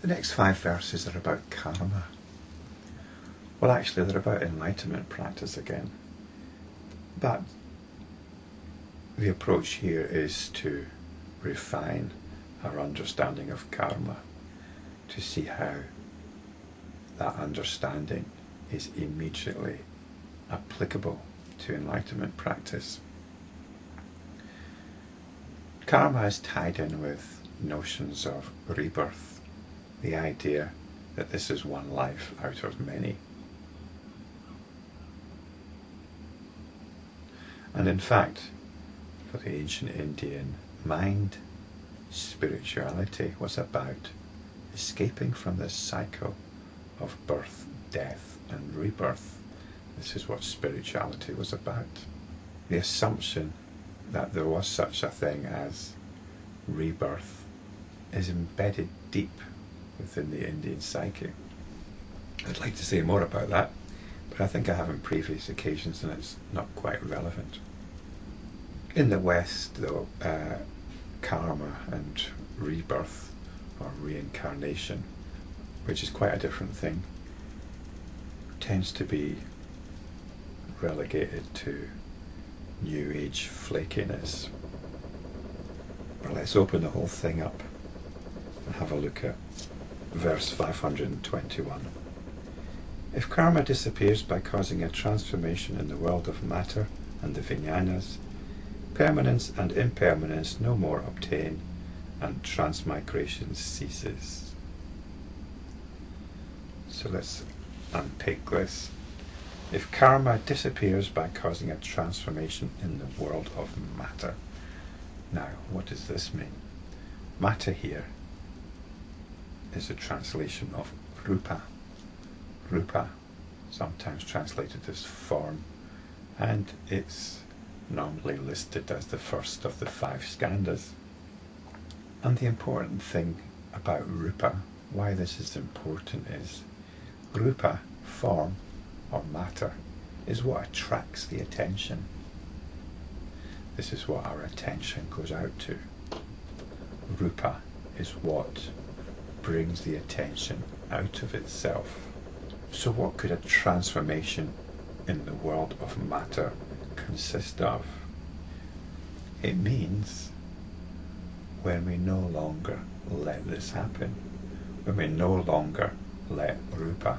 The next 5 verses are about karma. Well, actually, they're about enlightenment practice again. But the approach here is to refine our understanding of karma, to see how that understanding is immediately applicable to enlightenment practice. Karma is tied in with notions of rebirth, the idea that this is one life out of many. And in fact, for the ancient Indian mind, spirituality was about escaping from this cycle of birth, death and rebirth. This is what spirituality was about. The assumption that there was such a thing as rebirth is embedded deep within the Indian psyche. I'd like to say more about that, but I think I have on previous occasions and it's not quite relevant. In the West, though, karma and rebirth or reincarnation, which is quite a different thing, tends to be relegated to New Age flakiness. But let's open the whole thing up and have a look at verse 521. If karma disappears by causing a transformation in the world of matter and the Vijnanas, permanence and impermanence no more obtain, and transmigration ceases. So let's unpick this. If karma disappears by causing a transformation in the world of matter. Now, what does this mean? Matter here is a translation of rupa. Rupa, sometimes translated as form, and it's normally listed as the first of the 5 skandhas. And the important thing about rupa, why this is important, is rupa, form or matter, is what attracts the attention. This is what our attention goes out to. Rupa is what brings the attention out of itself. So what could a transformation in the world of matter consist of? It means when we no longer let this happen, when we no longer let rupa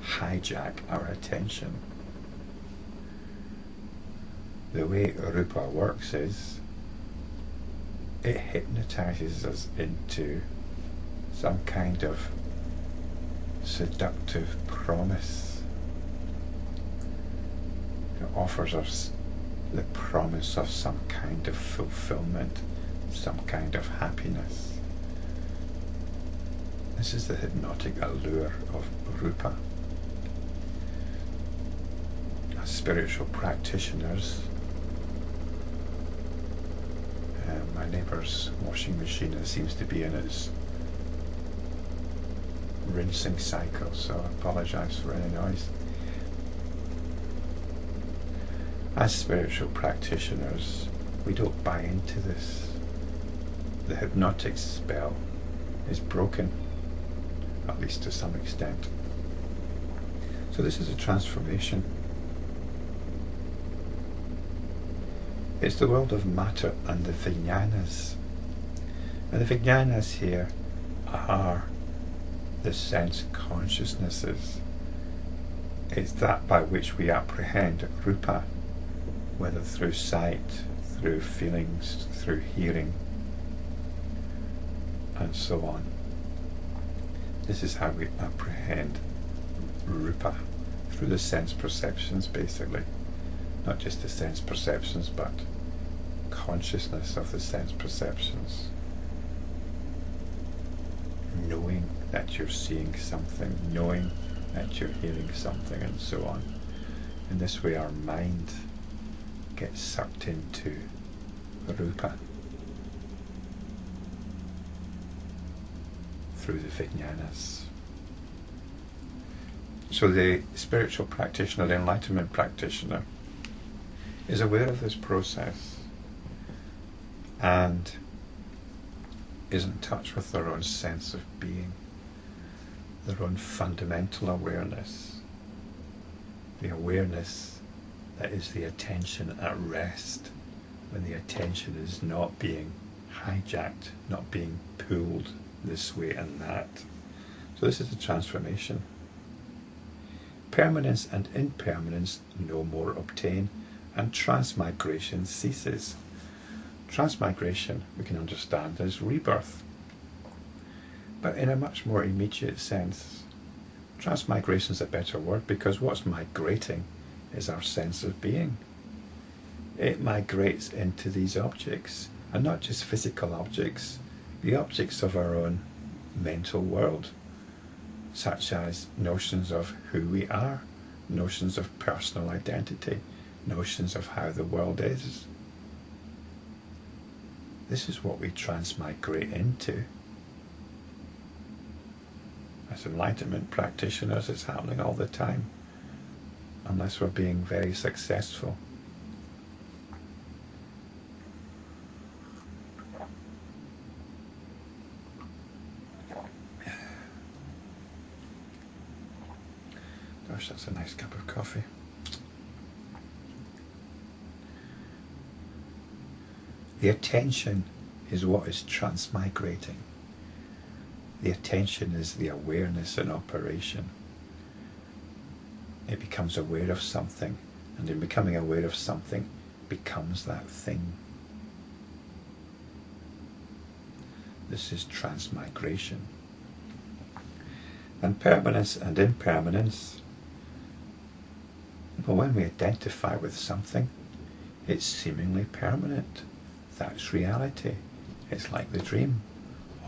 hijack our attention. The way rupa works is it hypnotizes us into some kind of seductive promise. It offers us the promise of some kind of fulfillment, some kind of happiness. This is the hypnotic allure of rupa. As spiritual practitioners, my neighbour's washing machine seems to be in its rinsing cycle, so I apologise for any noise. As spiritual practitioners, we don't buy into this. The hypnotic spell is broken, at least to some extent. So this is a transformation. It's the world of matter and the Vijnanas. And the Vijnanas here are the sense consciousnesses. It's that by which we apprehend rupa, whether through sight, through feelings, through hearing, and so on. This is how we apprehend rupa, through the sense perceptions basically. Not just the sense perceptions, but consciousness of the sense perceptions. Knowing that you're seeing something, knowing that you're hearing something, and so on. In this way our mind gets sucked into rupa through the Vijnanas. So the spiritual practitioner, the enlightenment practitioner, is aware of this process and is in touch with their own sense of being, their own fundamental awareness, the awareness that is the attention at rest, when the attention is not being hijacked, not being pulled this way and that. So this is the transformation. Permanence and impermanence no more obtain, and transmigration ceases. Transmigration we can understand as rebirth, but in a much more immediate sense. Transmigration is a better word, because what's migrating is our sense of being. It migrates into these objects, and not just physical objects, the objects of our own mental world, such as notions of who we are, notions of personal identity, notions of how the world is. This is what we transmigrate into. As enlightenment practitioners, it's happening all the time, unless we're being very successful. Gosh, that's a nice cup of coffee. The attention is what is transmigrating. The attention is the awareness in operation. It becomes aware of something, and in becoming aware of something, becomes that thing. This is transmigration. And permanence and impermanence, well, when we identify with something, it's seemingly permanent. That's reality. It's like the dream,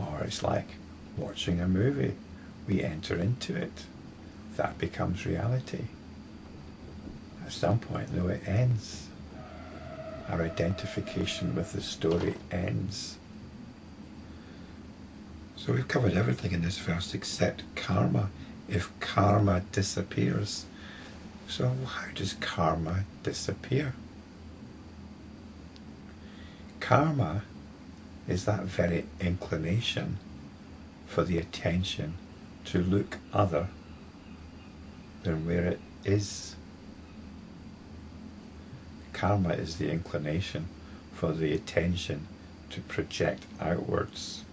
or it's like watching a movie. We enter into it. That becomes reality. At some point, though, it ends. Our identification with the story ends. So we've covered everything in this verse except karma. If karma disappears, so how does karma disappear? Karma is that very inclination for the attention to look other than where it is. Karma is the inclination for the attention to project outwards.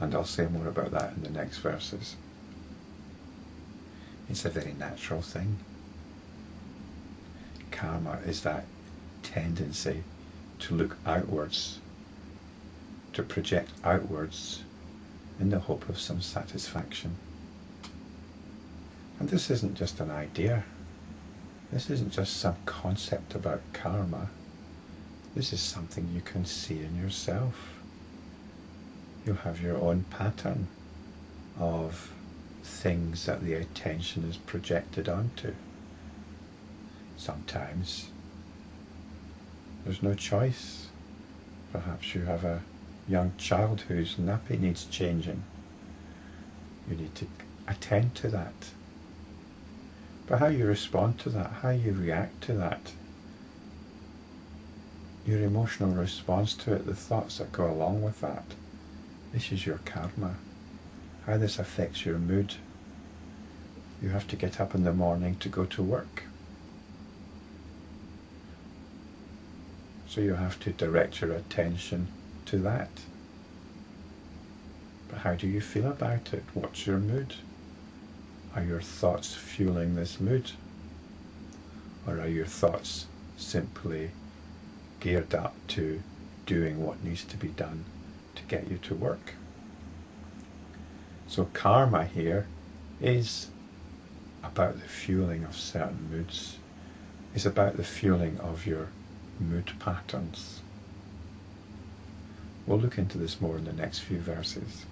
And I'll say more about that in the next verses. It's a very natural thing. Karma is that tendency to look outwards, to project outwards in the hope of some satisfaction. And this isn't just an idea. This isn't just some concept about karma. This is something you can see in yourself. You have your own pattern of things that the attention is projected onto. Sometimes there's no choice. Perhaps you have a young child whose nappy needs changing. You need to attend to that. But how you respond to that, how you react to that, your emotional response to it, the thoughts that go along with that, this is your karma. How this affects your mood. You have to get up in the morning to go to work. So you have to direct your attention to that. But how do you feel about it? What's your mood? Are your thoughts fueling this mood? Or are your thoughts simply geared up to doing what needs to be done to get you to work? So karma here is about the fueling of certain moods. It's about the fueling of your mood patterns. We'll look into this more in the next few verses.